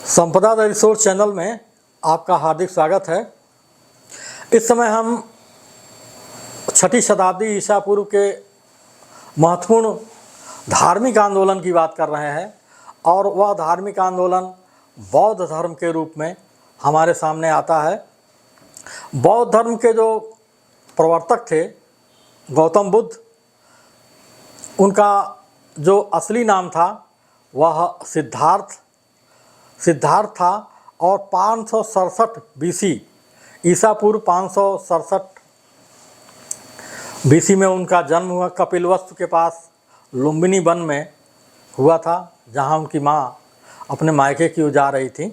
संपदा the resource channel में आपका हार्दिक स्वागत है। इस समय हम 6ठी शताब्दी ईसा पूर्व के महत्वपूर्ण धार्मिक आंदोलन की बात कर रहे हैं और वह धार्मिक आंदोलन बौद्ध धर्म के रूप में हमारे सामने आता है। बौद्ध धर्म के जो प्रवर्तक थे गौतम बुद्ध, उनका जो असली नाम था वह सिद्धार्थ था और 567 बीसी ईसा पूर्व 567 बीसी में उनका जन्म हुआ। कपिलवस्तु के पास लुम्बिनी वन में हुआ था, जहाँ उनकी माँ अपने मायके की ओर जा रही थी।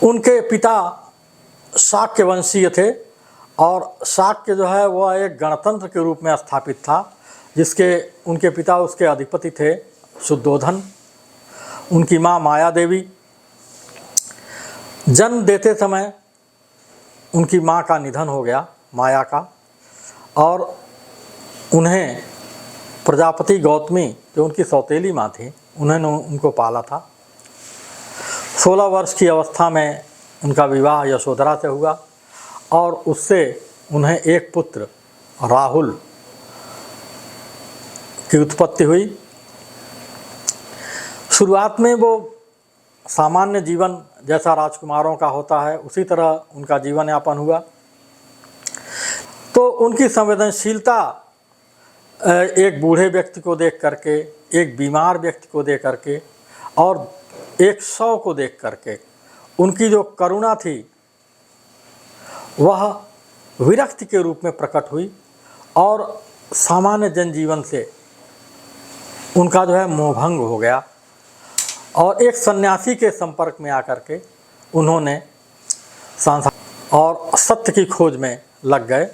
उनके पिता शाक्य वंशीय थे और शाक्य जो है वह एक गणतंत्र के रूप में स्थापित था, जिसके उनके पिता उसके अधिपति थे शुद्धोधन। उनकी माँ माया देवी। जन्म देते समय उनकी माँ का निधन हो गया, माया का, और उन्हें प्रजापति गौतमी जो उनकी सौतेली माँ थी, उन्होंने उनको पाला था। 16 वर्ष की अवस्था में उनका विवाह यशोधरा से हुआ और उससे उन्हें एक पुत्र राहुल की उत्पत्ति हुई। शुरुआत में वो सामान्य जीवन जैसा राजकुमारों का होता है उसी तरह उनका जीवन यापन हुआ। तो उनकी संवेदनशीलता एक बूढ़े व्यक्ति को देख करके, एक बीमार व्यक्ति को देख करके और एक शव को देख करके उनकी जो करुणा थी वह विरक्ति के रूप में प्रकट हुई और सामान्य जनजीवन से उनका जो है मोहभंग हो गया और एक सन्यासी के संपर्क में आकर के उन्होंने सांसारिक और सत्य की खोज में लग गए।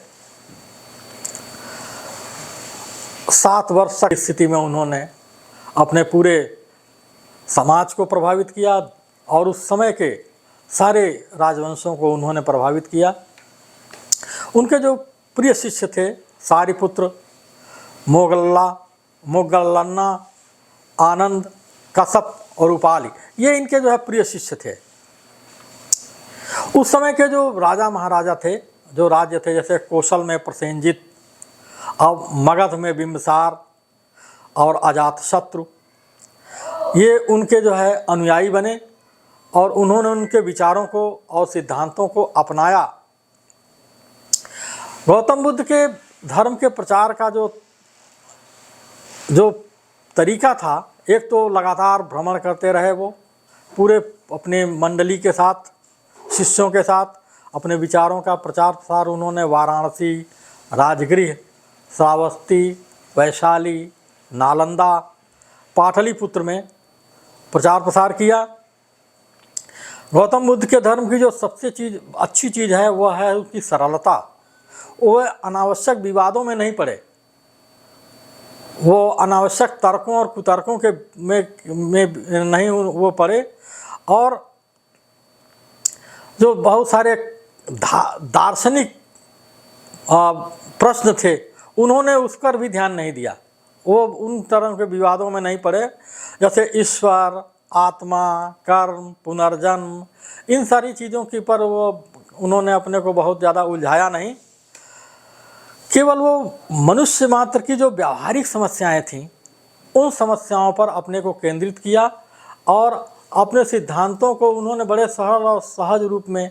7 वर्ष की स्थिति में उन्होंने अपने पूरे समाज को प्रभावित किया और उस समय के सारे राजवंशों को उन्होंने प्रभावित किया। उनके जो प्रिय शिष्य थे सारिपुत्र, मोगलन्ना, आनंद, कश्यप और उपाली, ये इनके जो है प्रिय शिष्य थे। उस समय के जो राजा महाराजा थे, जो राज्य थे, जैसे कौशल में प्रसेनजित, अब मगध में बिंबिसार और अजातशत्रु, ये उनके जो है अनुयायी बने और उन्होंने उनके विचारों को और सिद्धांतों को अपनाया। गौतम बुद्ध के धर्म के प्रचार का जो तरीका था, एक तो लगातार भ्रमण करते रहे, वो पूरे अपने मंडली के साथ, शिष्यों के साथ अपने विचारों का प्रचार प्रसार उन्होंने वाराणसी, राजगृह, श्रावस्ती, वैशाली, नालंदा, पाटलिपुत्र में प्रचार प्रसार किया। गौतम बुद्ध के धर्म की जो सबसे अच्छी चीज़ है वह है उसकी सरलता। वो अनावश्यक विवादों में नहीं पड़े, वो अनावश्यक तर्कों और कुतर्कों के में नहीं वो पड़े और जो बहुत सारे दार्शनिक प्रश्न थे उन्होंने उस पर भी ध्यान नहीं दिया। वो उन तरह के विवादों में नहीं पड़े, जैसे ईश्वर, आत्मा, कर्म, पुनर्जन्म, इन सारी चीज़ों के पर वो उन्होंने अपने को बहुत ज़्यादा उलझाया नहीं। केवल वो मनुष्य मात्र की जो व्यावहारिक समस्याएं थीं उन समस्याओं पर अपने को केंद्रित किया और अपने सिद्धांतों को उन्होंने बड़े सरल और सहज रूप में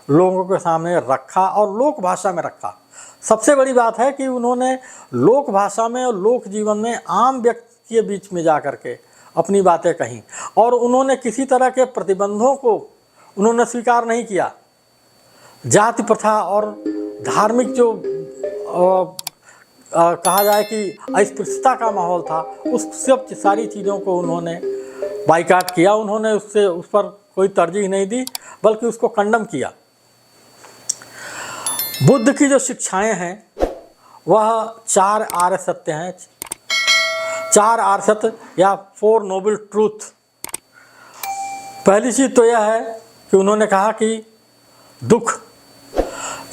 लोगों के सामने रखा और लोक भाषा में रखा। सबसे बड़ी बात है कि उन्होंने लोक भाषा में और लोक जीवन में आम व्यक्ति के बीच में जा कर के अपनी बातें कहीं और उन्होंने किसी तरह के प्रतिबंधों को उन्होंने स्वीकार नहीं किया। जाति प्रथा और धार्मिक जो कहा जाए कि अस्पृश्यता का माहौल था, उस सब सारी चीज़ों को उन्होंने बाइकाट किया। उन्होंने उस पर कोई तरजीह नहीं दी बल्कि उसको कंडम किया। बुद्ध की जो शिक्षाएं हैं वह 4 आर्य सत्य हैं, 4 आर्य सत्य या 4 नोबल ट्रूथ। पहली चीज़ तो यह है कि उन्होंने कहा कि दुख,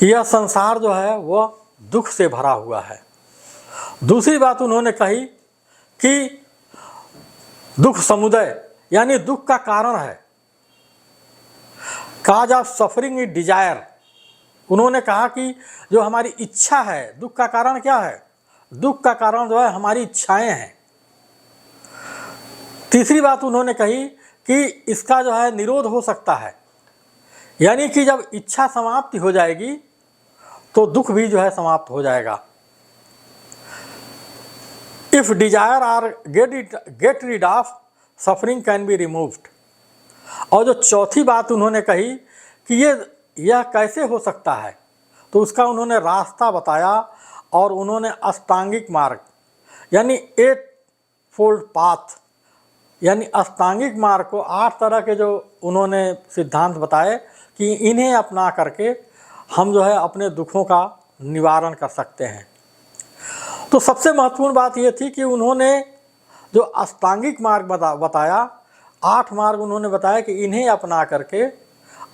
यह संसार जो है वह दुख से भरा हुआ है। दूसरी बात उन्होंने कही कि दुख समुदय यानी दुख का कारण है। Cause of suffering is desire. उन्होंने कहा कि जो हमारी इच्छा है, दुख का कारण क्या है? दुख का कारण जो है हमारी इच्छाएं हैं। तीसरी बात उन्होंने कही कि इसका जो है निरोध हो सकता है, यानी कि जब इच्छा समाप्ति हो जाएगी तो दुख भी जो है समाप्त हो जाएगा। If desire are get rid of suffering can be removed. और जो चौथी बात उन्होंने कही कि यह कैसे हो सकता है, तो उसका उन्होंने रास्ता बताया और उन्होंने अष्टांगिक मार्ग यानी 8 फोल्ड पाथ यानी अष्टांगिक मार्ग को 8 तरह के जो उन्होंने सिद्धांत बताए कि इन्हें अपना करके हम जो है अपने दुखों का निवारण कर सकते हैं। तो सबसे महत्वपूर्ण बात ये थी कि उन्होंने जो अष्टांगिक मार्ग बताया, 8 मार्ग उन्होंने बताया कि इन्हें अपना करके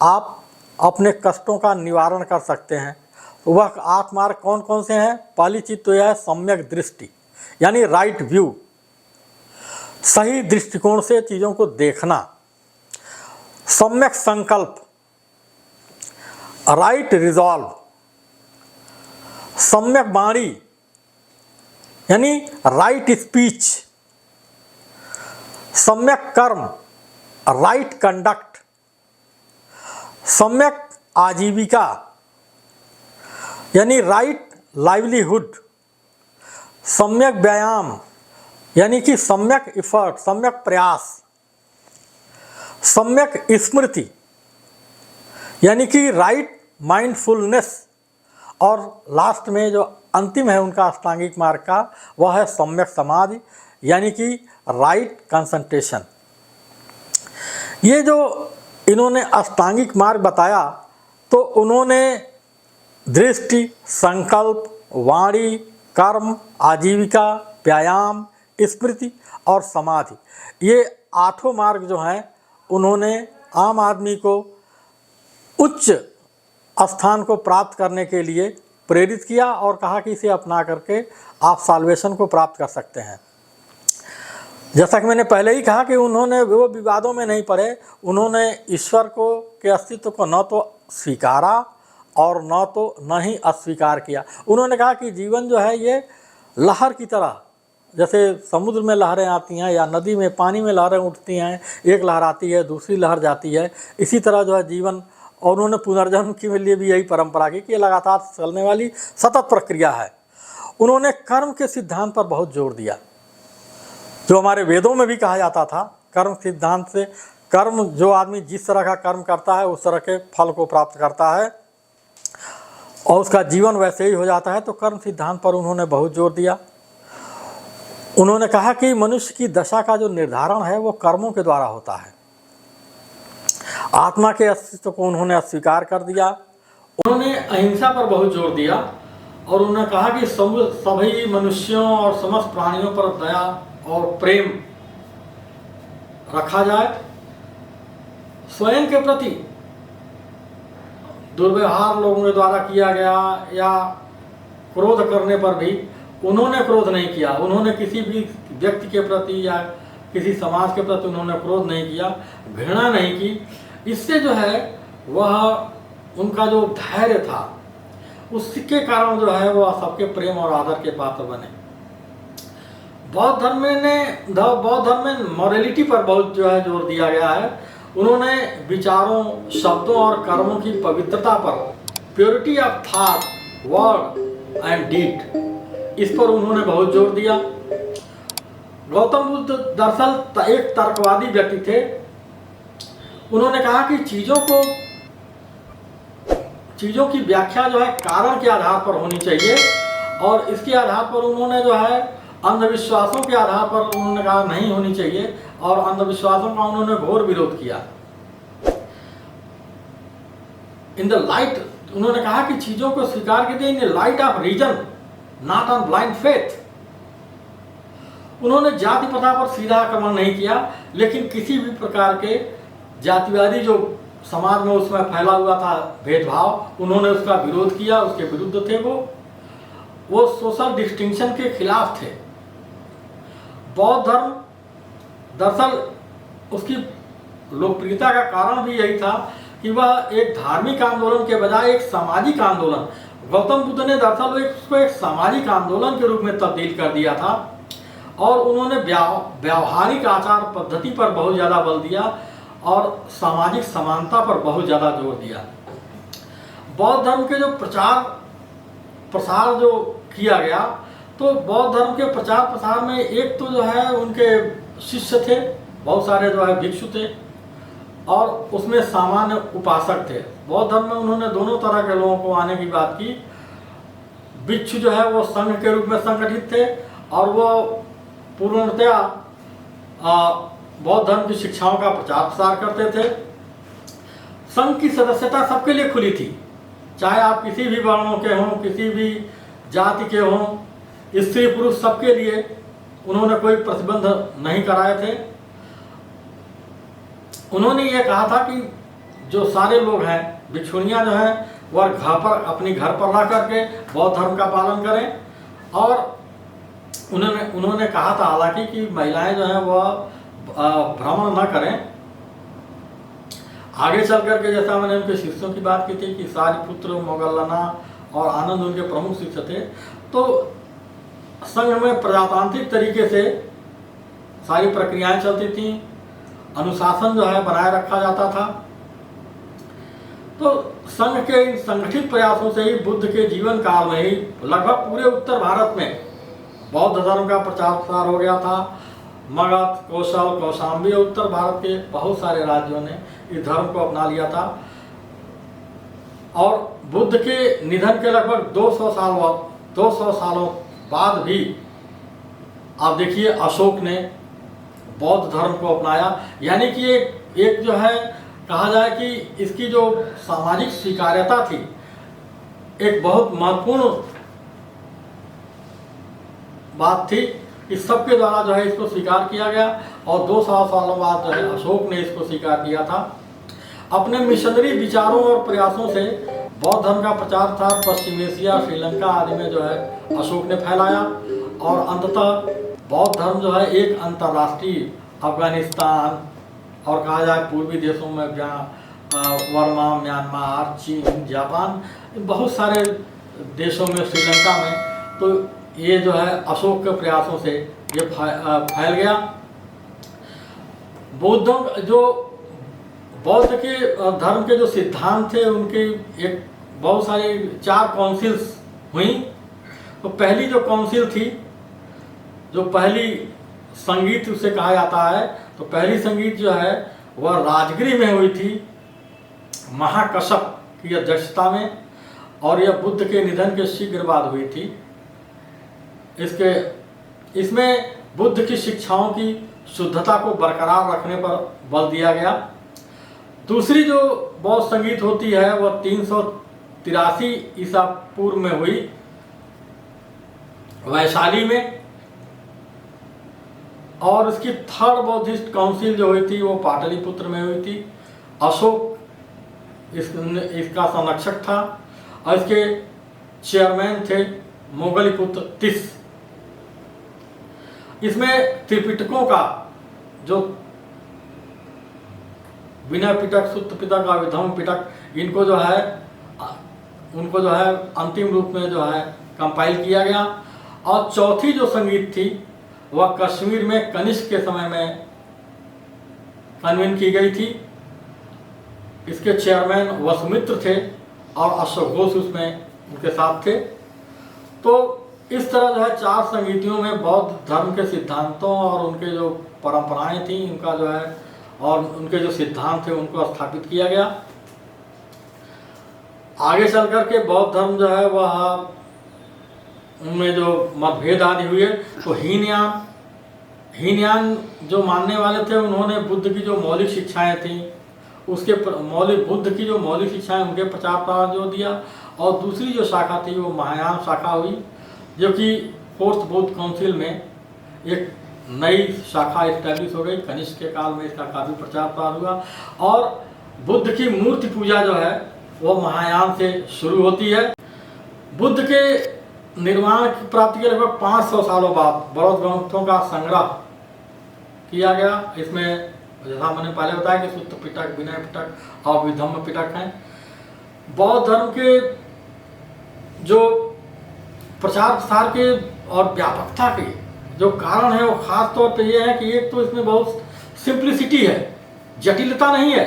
आप अपने कष्टों का निवारण कर सकते हैं। वह 8 मार्ग कौन कौन से हैं? पहली चीज़ तो यह है सम्यक दृष्टि यानी राइट व्यू, सही दृष्टिकोण से चीज़ों को देखना। सम्यक संकल्प, राइट रिजॉल्व। सम्यक वाणी यानी राइट स्पीच। सम्यक कर्म, राइट कंडक्ट। सम्यक आजीविका यानी राइट लाइवलीहुड। सम्यक व्यायाम यानी कि सम्यक इफर्ट, सम्यक प्रयास। सम्यक स्मृति यानी कि राइट माइंडफुलनेस। और लास्ट में जो अंतिम है उनका अष्टांगिक मार्ग का, वह है सम्यक समाधि यानी कि राइट कंसंट्रेशन। ये जो इन्होंने अष्टांगिक मार्ग बताया, तो उन्होंने दृष्टि, संकल्प, वाणी, कर्म, आजीविका, व्यायाम, स्मृति और समाधि, ये 8 मार्ग जो हैं उन्होंने आम आदमी को उच्च स्थान को प्राप्त करने के लिए प्रेरित किया और कहा कि इसे अपना करके आप साल्वेशन को प्राप्त कर सकते हैं। जैसा कि मैंने पहले ही कहा कि उन्होंने वो विवादों में नहीं पड़े, उन्होंने ईश्वर को के अस्तित्व को न तो स्वीकारा और न ही अस्वीकार किया। उन्होंने कहा कि जीवन जो है ये लहर की तरह, जैसे समुद्र में लहरें आती हैं या नदी में पानी में लहरें उठती हैं, एक लहर आती है दूसरी लहर जाती है, इसी तरह जो है जीवन। और उन्होंने पुनर्जन्म के लिए भी यही परंपरा की कि ये लगातार चलने वाली सतत प्रक्रिया है। उन्होंने कर्म के सिद्धांत पर बहुत जोर दिया, जो हमारे वेदों में भी कहा जाता था। कर्म सिद्धांत से कर्म, जो आदमी जिस तरह का कर्म करता है उस तरह के फल को प्राप्त करता है और उसका जीवन वैसे ही हो जाता है। तो कर्म सिद्धांत पर उन्होंने बहुत जोर दिया। उन्होंने कहा कि मनुष्य की दशा का जो निर्धारण है वो कर्मों के द्वारा होता है। आत्मा के अस्तित्व को उन्होंने अस्वीकार कर दिया। उन्होंने अहिंसा पर बहुत जोर दिया और उन्होंने कहा कि सभी मनुष्यों और समस्त प्राणियों पर दया और प्रेम रखा जाए। स्वयं के प्रति दुर्व्यवहार लोगों के द्वारा किया गया या क्रोध करने पर भी उन्होंने क्रोध नहीं किया। उन्होंने किसी भी व्यक्ति के प्रति या किसी समाज के प्रति उन्होंने क्रोध नहीं किया, घृणा नहीं की। इससे जो है वह उनका जो धैर्य था उसके कारण जो है वह सबके प्रेम और आदर के पात्र बने। बौद्ध धर्म में मॉरलिटी पर बहुत जो है जोर दिया गया है। उन्होंने विचारों, शब्दों और कर्मों की पवित्रता पर, purity of thought, word and deed, इस पर उन्होंने बहुत जोर दिया। गौतम बुद्ध दरअसल एक तर्कवादी व्यक्ति थे। उन्होंने कहा कि चीज़ों की व्याख्या जो है कारण के आधार पर होनी चाहिए और इसके आधार पर उन्होंने जो है अंधविश्वासों के आधार पर उन्होंने कहा नहीं होनी चाहिए और अंधविश्वासों का उन्होंने घोर विरोध किया। इन द लाइट, उन्होंने कहा कि चीज़ों को स्वीकार कीजिए in the light of reason, not on blind faith. उन्होंने जाति प्रथा पर सीधा आक्रमण नहीं किया, लेकिन किसी भी प्रकार के जातिवादी जो समाज में उसमें फैला हुआ था भेदभाव, उन्होंने उसका विरोध किया, उसके विरुद्ध थे। वो सोशल डिस्टिंक्शन के खिलाफ थे। बौद्ध धर्म दरअसल उसकी लोकप्रियता का कारण भी यही था कि वह एक धार्मिक आंदोलन के बजाय एक सामाजिक आंदोलन, गौतम बुद्ध ने दरअसल उसको एक सामाजिक आंदोलन के रूप में तब्दील कर दिया था और उन्होंने व्यावहारिक आचार पद्धति पर बहुत ज़्यादा बल दिया और सामाजिक समानता पर बहुत ज़्यादा जोर दिया। बौद्ध धर्म के जो प्रसार जो किया गया, तो बौद्ध धर्म के प्रचार प्रसार में एक तो जो है उनके शिष्य थे, बहुत सारे जो है भिक्षु थे और उसमें सामान्य उपासक थे। बौद्ध धर्म में उन्होंने दोनों तरह के लोगों को आने की बात की। भिक्षु जो है वो संघ के रूप में संगठित थे और वो पूर्णतया बौद्ध धर्म की शिक्षाओं का प्रचार प्रसार करते थे। संघ की सदस्यता सबके लिए खुली थी, चाहे आप किसी भी वर्णों के हों, किसी भी जाति के हों, स्त्री पुरुष सबके लिए उन्होंने कोई प्रतिबंध नहीं कराए थे। उन्होंने ये कहा था कि जो सारे लोग हैं, भिक्षुणियाँ जो हैं, वह अपनी घर पर रह करके बौद्ध धर्म का पालन करें और उन्होंने कहा था हालांकि कि महिलाएं जो हैं वह भ्रमण न करें। आगे चल करके जैसा मैंने उनके शिष्यों की बात की थी कि सारिपुत्र, मोगलना और आनंद उनके प्रमुख शिष्य थे, तो संघ में प्रजातांत्रिक तरीके से सारी प्रक्रियाएं चलती थीं, अनुशासन जो है बनाए रखा जाता था। तो संघ के इन संगठित प्रयासों से ही बुद्ध के जीवन काल में ही लगभग पूरे उत्तर भारत में बौद्ध धर्म का प्रचार प्रसार हो गया था। मगध, कौशल, कौशाम्बी और उत्तर भारत के बहुत सारे राज्यों ने इस धर्म को अपना लिया था और बुद्ध के निधन के लगभग 200 सालों बाद भी आप देखिए अशोक ने बौद्ध धर्म को अपनाया। यानी कि एक जो है कहा जाए कि इसकी जो सामाजिक स्वीकार्यता थी, एक बहुत महत्वपूर्ण बात थी। इस सबके द्वारा जो है इसको स्वीकार किया गया और 200 सालों बाद जो है अशोक ने इसको स्वीकार किया था। अपने मिशनरी विचारों और प्रयासों से बौद्ध धर्म का प्रचार था पश्चिम एशिया, श्रीलंका आदि में जो है अशोक ने फैलाया और अंततः बौद्ध धर्म जो है एक अंतर्राष्ट्रीय अफगानिस्तान और कहा जाए पूर्वी देशों में जहाँ वर्मा, म्यांमार, चीन, जापान, बहुत सारे देशों में, श्रीलंका में, तो ये जो है अशोक के प्रयासों से ये फैल गया। बौद्ध के धर्म के जो सिद्धांत थे उनके एक बहुत सारे 4 काउंसिल्स हुई। तो पहली जो काउंसिल थी, जो पहली संगीत उसे कहा जाता है, तो पहली संगीत जो है वह राजगिरी में हुई थी महाकश्यप की अध्यक्षता में और यह बुद्ध के निधन के शीघ्र बाद हुई थी। इसमें बुद्ध की शिक्षाओं की शुद्धता को बरकरार रखने पर बल दिया गया। दूसरी जो बौद्ध संगीत होती है वह 383 ईसा पूर्व में हुई वैशाली में और इसकी थर्ड बौद्धिस्ट काउंसिल जो हुई थी वो पाटलिपुत्र में हुई थी। अशोक इसका संरक्षक था और इसके चेयरमैन थे मोगलीपुत्र तिस। इसमें त्रिपिटकों का जो विनय पिटक, सुत्त पिटक और विधम्म पिटक, उनको जो है अंतिम रूप में जो है कंपाइल किया गया। और चौथी जो संगीत थी वह कश्मीर में कनिष्क के समय में कन्वीन की गई थी। इसके चेयरमैन वसुमित्र थे और अशोक घोष उसमें उनके साथ थे। तो इस तरह जो है 4 संगीतियों में बौद्ध धर्म के सिद्धांतों और उनके जो परंपराएं थी उनका जो है और उनके जो सिद्धांत थे उनको स्थापित किया गया। आगे चल कर के बौद्ध धर्म जो है वह उनमें जो मतभेद आदि हुए, तो हीनयान जो मानने वाले थे उन्होंने बुद्ध की जो मौलिक शिक्षाएं थी बुद्ध की जो मौलिक शिक्षाएं उनके प्रचार पर जोर दिया। और दूसरी जो शाखा थी वो महायान शाखा हुई, जो कि 4th बौद्ध काउंसिल में एक नई शाखा इस्टेब्लिश हो गई। कनिष्क के काल में इसका काफ़ी प्रचार प्रसार हुआ और बुद्ध की मूर्ति पूजा जो है वो महायान से शुरू होती है। बुद्ध के निर्माण की प्राप्ति के लगभग 500 सालों बाद बौद्ध ग्रंथों का संग्रह किया गया। इसमें जैसा मैंने पहले बताया कि सुत्त पिटक, विनय पिटक और विधम्म पिटक हैं। बौद्ध धर्म के जो प्रचार प्रसार के और व्यापकता के जो कारण है वो खास तौर पे ये है कि एक तो इसमें बहुत सिंप्लिसिटी है, जटिलता नहीं है।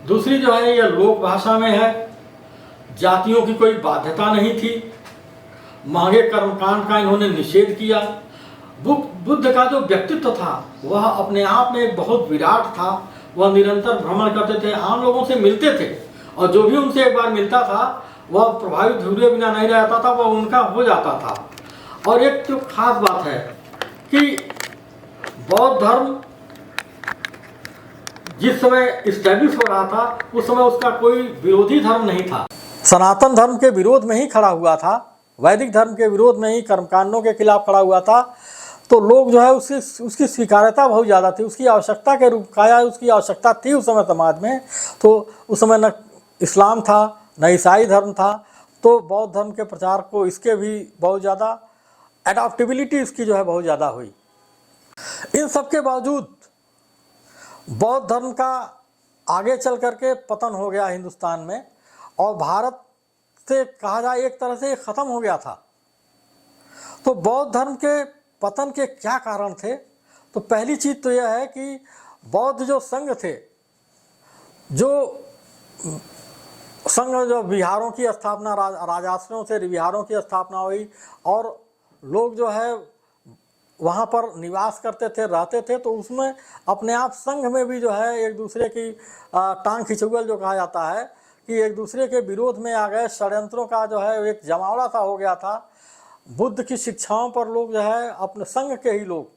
दूसरी जो है ये लोक भाषा में है, जातियों की कोई बाध्यता नहीं थी, महंगे कर्मकांड का इन्होंने निषेध किया। बुद्ध का जो व्यक्तित्व था वह अपने आप में एक बहुत विराट था। वह निरंतर भ्रमण करते थे, आम लोगों से मिलते थे और जो भी उनसे एक बार मिलता था वह प्रभावित हुए बिना नहीं रहता था, वह उनका हो जाता था। और एक जो खास बात है कि बौद्ध धर्म जिस समय इस्टेब्लिश हो रहा था उस समय उसका कोई विरोधी धर्म नहीं था, सनातन धर्म के विरोध में ही खड़ा हुआ था, वैदिक धर्म के विरोध में ही, कर्मकांडों के खिलाफ खड़ा हुआ था। तो लोग जो है उसकी स्वीकार्यता बहुत ज़्यादा थी, उसकी आवश्यकता के रूप काया उसकी आवश्यकता थी उस समय समाज में। तो उस समय न इस्लाम था न ईसाई धर्म था, तो बौद्ध धर्म के प्रचार को इसके भी बहुत ज़्यादा एडॉप्टेबिलिटी इसकी जो है बहुत ज़्यादा हुई। इन सब के बावजूद बौद्ध धर्म का आगे चल करके पतन हो गया हिंदुस्तान में, और भारत से कहा जाए एक तरह से ख़त्म हो गया था। तो बौद्ध धर्म के पतन के क्या कारण थे? तो पहली चीज़ तो यह है कि बौद्ध जो संघ थे, जो संघ जो विहारों की स्थापना, राजाश्रयों से विहारों की स्थापना हुई और लोग जो है वहाँ पर निवास करते थे, रहते थे, तो उसमें अपने आप संघ में भी जो है एक दूसरे की टांग खिंचुगल जो कहा जाता है कि एक दूसरे के विरोध में आ गए, षड्यंत्रों का जो है एक जमावड़ा सा हो गया था। बुद्ध की शिक्षाओं पर लोग जो है अपने संघ के ही लोग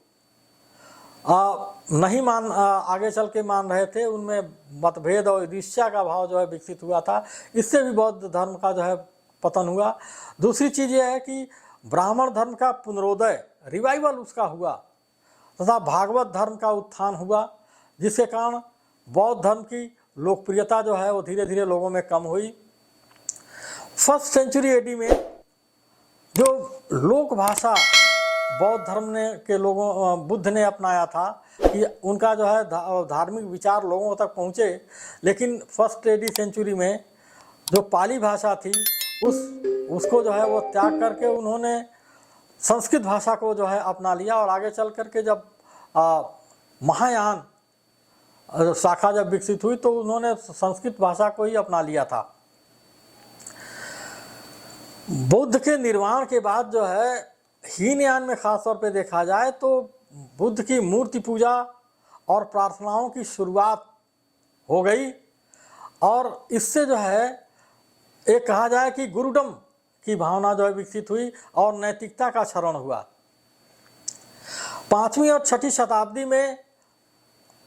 नहीं आगे चल के मान रहे थे, उनमें मतभेद और ईर्ष्या का भाव जो है विकसित हुआ था। इससे भी बौद्ध धर्म का जो है पतन हुआ। दूसरी चीज़ यह है कि ब्राह्मण धर्म का पुनरोदय, रिवाइवल उसका हुआ, तथा भागवत धर्म का उत्थान हुआ, जिसके कारण बौद्ध धर्म की लोकप्रियता जो है वो धीरे धीरे लोगों में कम हुई। फर्स्ट सेंचुरी एडी में जो लोक भाषा बौद्ध धर्म ने के लोगों बुद्ध ने अपनाया था कि उनका जो है धार्मिक विचार लोगों तक पहुँचे, लेकिन फर्स्ट एडी सेंचुरी में जो पाली भाषा थी उसको जो है वो त्याग करके उन्होंने संस्कृत भाषा को जो है अपना लिया। और आगे चल करके जब महायान शाखा जब विकसित हुई तो उन्होंने संस्कृत भाषा को ही अपना लिया था। बुद्ध के निर्वाण के बाद जो है हीनयान में खास तौर पे देखा जाए तो बुद्ध की मूर्ति पूजा और प्रार्थनाओं की शुरुआत हो गई, और इससे जो है एक कहा जाए कि गुरुडम की भावना जो है विकसित हुई और नैतिकता का क्षरण हुआ। 5वीं और 6ठी शताब्दी में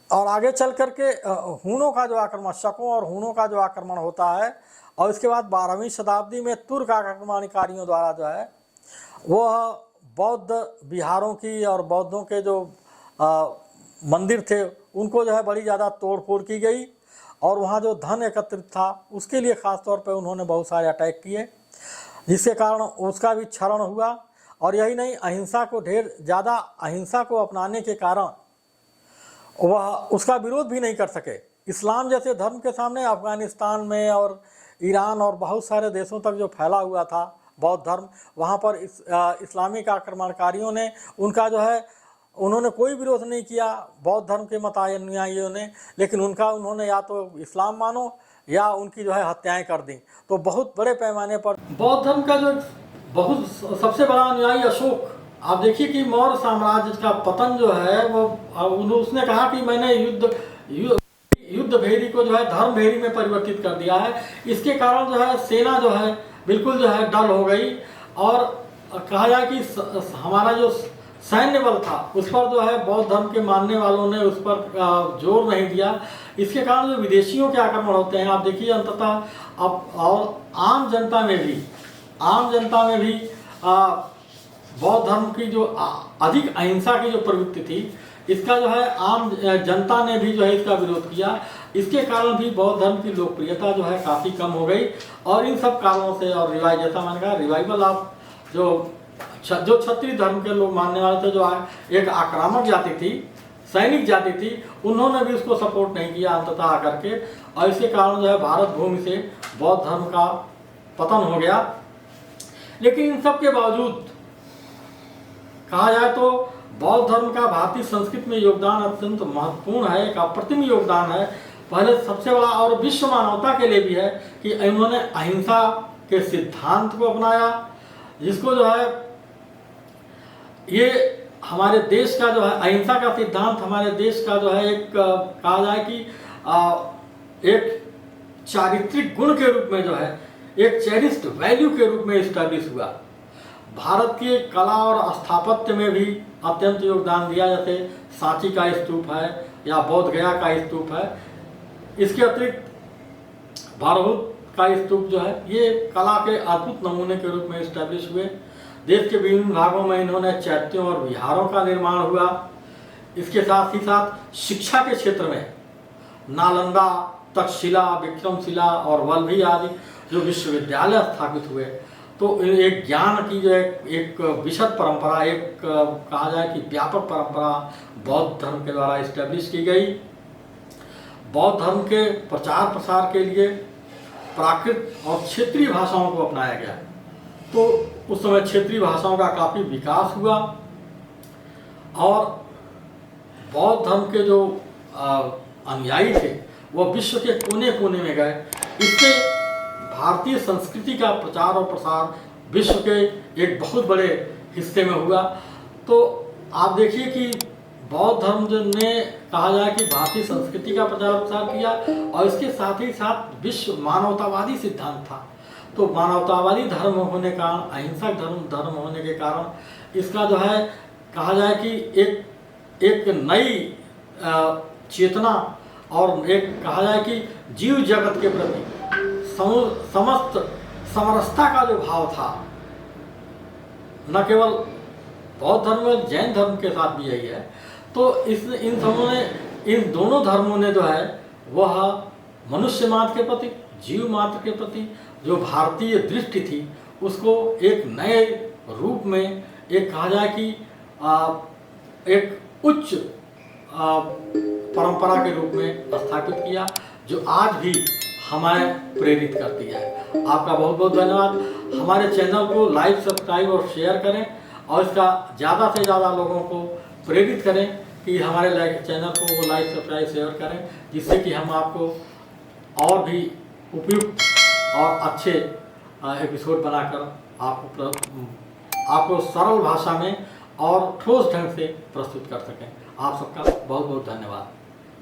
और आगे चल करके हूनों का जो आक्रमण, शकों और हूनों का जो आक्रमण होता है, और इसके बाद 12वीं शताब्दी में तुर्क आक्रमणकारियों द्वारा जो है वह बौद्ध विहारों की और बौद्धों के जो मंदिर थे उनको जो है बड़ी ज़्यादा तोड़ फोड़ की गई, और वहाँ जो धन एकत्रित था उसके लिए ख़ास तौर पर उन्होंने बहुत सारे अटैक किए, जिसके कारण उसका भी क्षरण हुआ। और यही नहीं, अहिंसा को ढेर ज़्यादा अहिंसा को अपनाने के कारण वह उसका विरोध भी नहीं कर सके। इस्लाम जैसे धर्म के सामने अफ़गानिस्तान में और ईरान और बहुत सारे देशों तक जो फैला हुआ था बौद्ध धर्म, वहाँ पर इस्लामिक आक्रमणकारियों ने उनका जो है उन्होंने कोई विरोध नहीं किया बौद्ध धर्म के मतानुयायियों ने, लेकिन उन्होंने या तो इस्लाम मानो या उनकी जो है हत्याएं कर दी। तो बहुत बड़े पैमाने पर बौद्ध धर्म का जो बहुत सबसे बड़ा अनुयायी अशोक, आप देखिए कि मौर्य साम्राज्य का पतन जो है वो उसने कहा कि मैंने युद्ध भेरी को जो है धर्म भेरी में परिवर्तित कर दिया है। इसके कारण जो है सेना जो है बिल्कुल जो है डल हो गई, और कहा जाए कि हमारा जो सैन्य बल था उस पर जो है बौद्ध धर्म के मानने वालों ने उस पर जोर नहीं दिया। इसके कारण जो विदेशियों के आक्रमण होते हैं, आप देखिए अंततः अब और आम जनता में भी बौद्ध धर्म की जो अधिक अहिंसा की जो प्रवृत्ति थी, इसका जो है आम जनता ने भी जो है इसका विरोध किया। इसके कारण भी बौद्ध धर्म की लोकप्रियता जो है काफ़ी कम हो गई। और इन सब कारणों से और जैसा मैंने कहा रिवाइवल ऑफ जो क्षत्रिय धर्म के लोग मानने वाले थे, जो एक आक्रामक जाति थी, सैनिक जाति थी, उन्होंने भी उसको सपोर्ट नहीं किया अंततः आकर के, और इसी कारण जो है भारत भूमि से बौद्ध धर्म का पतन हो गया। लेकिन इन सब के बावजूद कहा जाए तो बौद्ध धर्म का भारतीय संस्कृति में योगदान अत्यंत महत्वपूर्ण है, एक अप्रतिम योगदान है। पहले सबसे बड़ा और विश्व मानवता के लिए भी है कि इन्होंने अहिंसा के सिद्धांत को अपनाया, जिसको जो है ये हमारे देश का जो है अहिंसा का सिद्धांत हमारे देश का जो है एक कहा जाए कि एक चारित्रिक गुण के रूप में जो है एक चेरिस्ड वैल्यू के रूप में इस्टेब्लिश हुआ। भारत की कला और स्थापत्य में भी अत्यंत योगदान दिया, जैसे सांची का स्तूप है या बोध गया का स्तूप है। इसके अतिरिक्त भारहूत का स्तूप जो है ये कला के अद्भुत नमूने के रूप में इस्टेब्लिश हुए। देश के विभिन्न भागों में इन्होंने चैत्यों और विहारों का निर्माण हुआ। इसके साथ ही साथ शिक्षा के क्षेत्र में नालंदा, तक्षशिला, विक्रमशिला और वल्लभी आदि जो विश्वविद्यालय स्थापित हुए, तो एक ज्ञान की जो एक विशद परंपरा, एक कहा जाए कि व्यापक परंपरा बौद्ध धर्म के द्वारा इस्टेब्लिश की गई। बौद्ध धर्म के प्रचार प्रसार के लिए प्राकृत और क्षेत्रीय भाषाओं को अपनाया गया, तो उस समय क्षेत्रीय भाषाओं का काफ़ी विकास हुआ और बौद्ध धर्म के जो अनुयायी थे वह विश्व के कोने कोने में गए। इससे भारतीय संस्कृति का प्रचार और प्रसार विश्व के एक बहुत बड़े हिस्से में हुआ। तो आप देखिए कि बौद्ध धर्म ने कहा जाए कि भारतीय संस्कृति का प्रचार प्रसार किया और इसके साथ ही साथ विश्व मानवतावादी सिद्धांत था। तो मानवतावादी धर्म होने का, अहिंसक धर्म होने के कारण इसका जो है कहा जाए कि एक नई चेतना और एक कहा जाए कि जीव जगत के प्रति समस्त समरसता का जो भाव था, न केवल बौद्ध धर्म में जैन धर्म के साथ भी यही है। तो इन दोनों धर्मों ने जो है वह मनुष्य मात्र के प्रति, जीव मात्र के प्रति जो भारतीय दृष्टि थी उसको एक नए रूप में, एक कहा जाए कि एक उच्च परंपरा के रूप में स्थापित किया, जो आज भी हमें प्रेरित करती है। आपका बहुत बहुत धन्यवाद। हमारे चैनल को लाइक, सब्सक्राइब और शेयर करें और इसका ज़्यादा से ज़्यादा लोगों को प्रेरित करें कि हमारे चैनल को लाइक, सब्सक्राइब, शेयर करें, जिससे कि हम आपको और भी उपयुक्त और अच्छे एपिसोड बनाकर आपको सरल भाषा में और ठोस ढंग से प्रस्तुत कर सकें। आप सबका बहुत बहुत धन्यवाद।